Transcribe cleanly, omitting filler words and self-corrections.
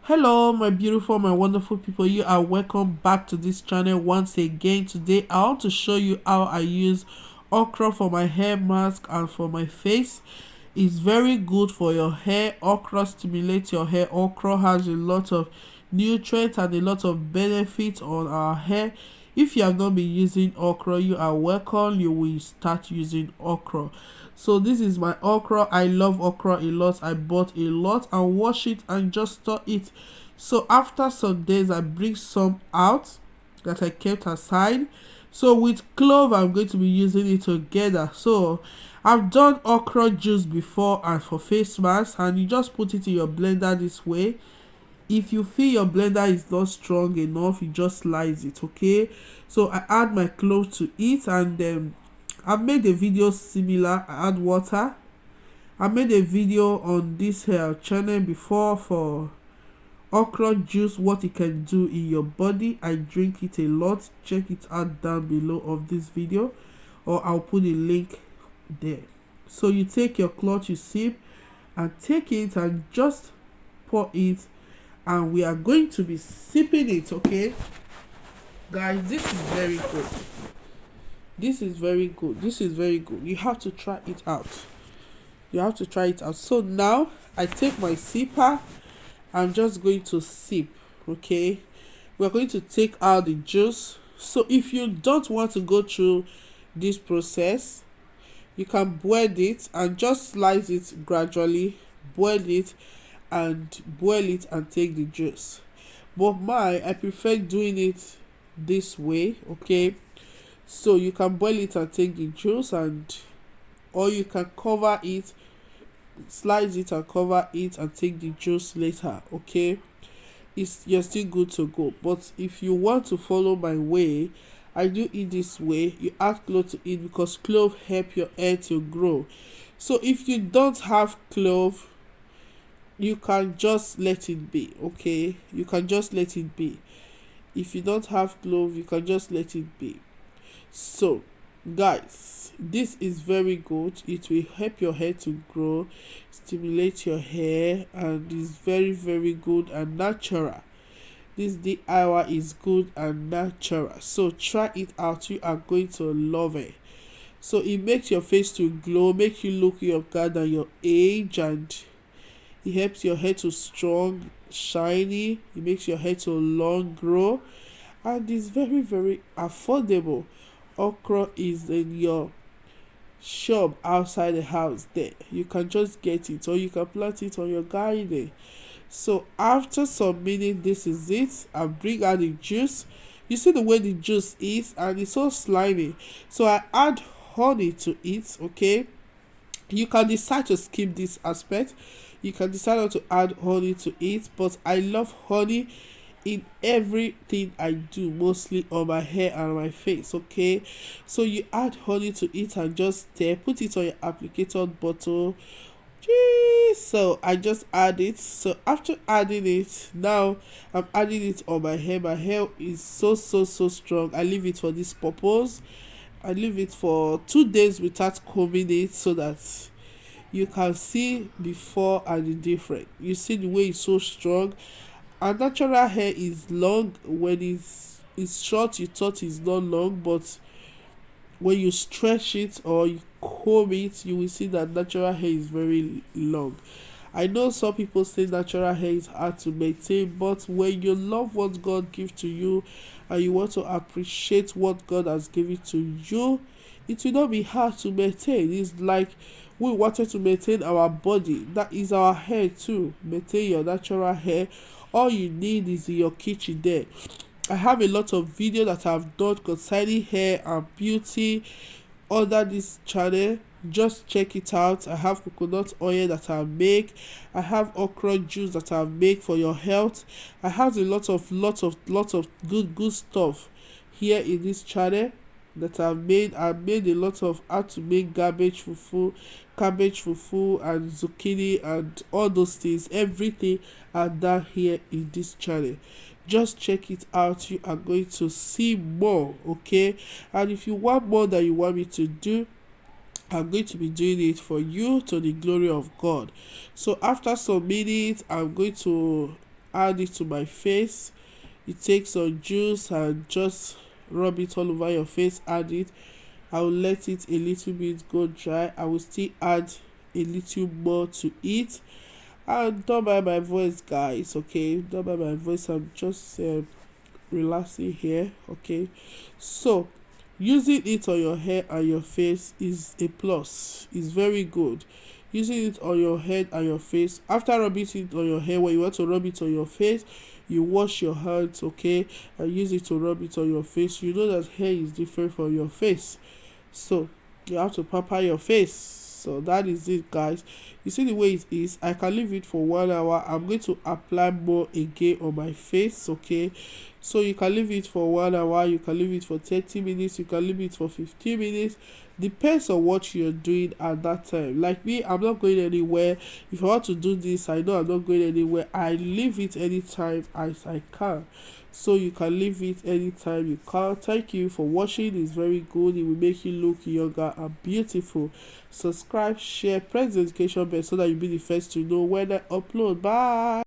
Hello, my beautiful, my wonderful people. You are welcome back to this channel once again. Today, I want to show you how I use okra for my hair mask and for my face. It's very good for your hair. Okra stimulates your hair. Okra has a lot of nutrients and a lot of benefits on our hair. If you have not been using okra, you are welcome. You will start using okra. So this is my okra. I love okra a lot. I bought a lot and wash it and just store it. So after some days, I bring some out that I kept aside. So with clove, I'm going to be using it together. So I've done okra juice before and for face mask, and you just put it in your blender this way. If you feel your blender is not strong enough, you just slice it, okay? So I add my clove to it, and I've made a video similar. I add water. I made a video on this channel before for okra juice, what it can do in your body. I drink it a lot. Check it out down below of this video, or I'll put a link there. So you take your cloth, you sip and take it and just pour it, and we are going to be sipping it, okay? Guys, this is very good. This is very good. This is very good. You have to try it out. You have to try it out. So now I take my sipper. I'm just going to sip, okay? We're going to take out the juice. So if you don't want to go through this process, you can boil it and just slice it gradually. Boil it and take the juice. But I prefer doing it this way, okay? So you can boil it and take the juice, or you can cover it, slice it and cover it and take the juice later, okay? You're still good to go. But if you want to follow my way, I do it this way. You add clove to it because clove help your hair to grow. So if you don't have clove, you can just let it be, okay? You can just let it be. If you don't have clove, you can just let it be. So guys, this is very good. It will help your hair to grow, stimulate your hair, and is very good and natural. This DIY is good and natural, so try it out. You are going to love it. So it makes your face to glow, make you look younger than your age, and it helps your hair to strong, shiny. It makes your hair to long grow, and it's very affordable. Okra is in your shop outside the house there. You can just get it, or you can plant it on your garden. So after some minutes, this is it. I bring out the juice. You see the way the juice is, and it's so slimy. So I add honey to it, okay? You can decide to skip this aspect. You can decide not to add honey to it, but I love honey in everything I do, mostly on my hair and my face, okay? So you add honey to it and just stir, put it on your applicator bottle. Jeez. So I just add it. So after adding it, now I'm adding it on my hair. My hair is so strong. I leave it for this purpose. I leave it for 2 days without combing it, so that you can see before and the difference. You see the way it's so strong. And natural hair is long. When it's short, you thought it's not long, but when you stretch it or you comb it, you will see that natural hair is very long. I know some people say natural hair is hard to maintain, but when you love what God gives to you and you want to appreciate what God has given to you, it will not be hard to maintain. It's like we wanted to maintain our body. That is our hair too. Maintain your natural hair. All you need is in your kitchen there. I have a lot of videos that I've done concerning hair and beauty under this channel. Just check it out. I have coconut oil that I make. I have okra juice that I make for your health. I have a lot of good stuff here in this channel that I've made. I made a lot of how to make cabbage fufu and zucchini and all those things. Everything are down here in this channel. Just check it out. You are going to see more, okay? And if you want more that you want me to do, I'm going to be doing it for you to the glory of God. So after some minutes, I'm going to add it to my face. You take some juice and just rub it all over your face. Add it. I will let it a little bit go dry. I will still add a little more to it. And don't mind my voice, guys. Okay, don't mind my voice. I'm just relaxing here. Okay, so using it on your hair and your face is a plus. It's very good. Using it on your head and your face, after rubbing it on your hair, when you want to rub it on your face, you wash your hands, okay, and use it to rub it on your face. You know that hair is different from your face, so you have to pamper your face. So that is it, guys. You see the way it is. I can leave it for 1 hour. I'm going to apply more again on my face, okay. So you can leave it for 1 hour, you can leave it for 30 minutes, you can leave it for 15 minutes. Depends on what you're doing at that time. Like me, I'm not going anywhere. If I want to do this, I know I'm not going anywhere. I leave it anytime as I can. So you can leave it anytime you can. Thank you for watching. It's very good. It will make you look younger and beautiful. Subscribe, share, press the notification bell so that you'll be the first to know when I upload. Bye.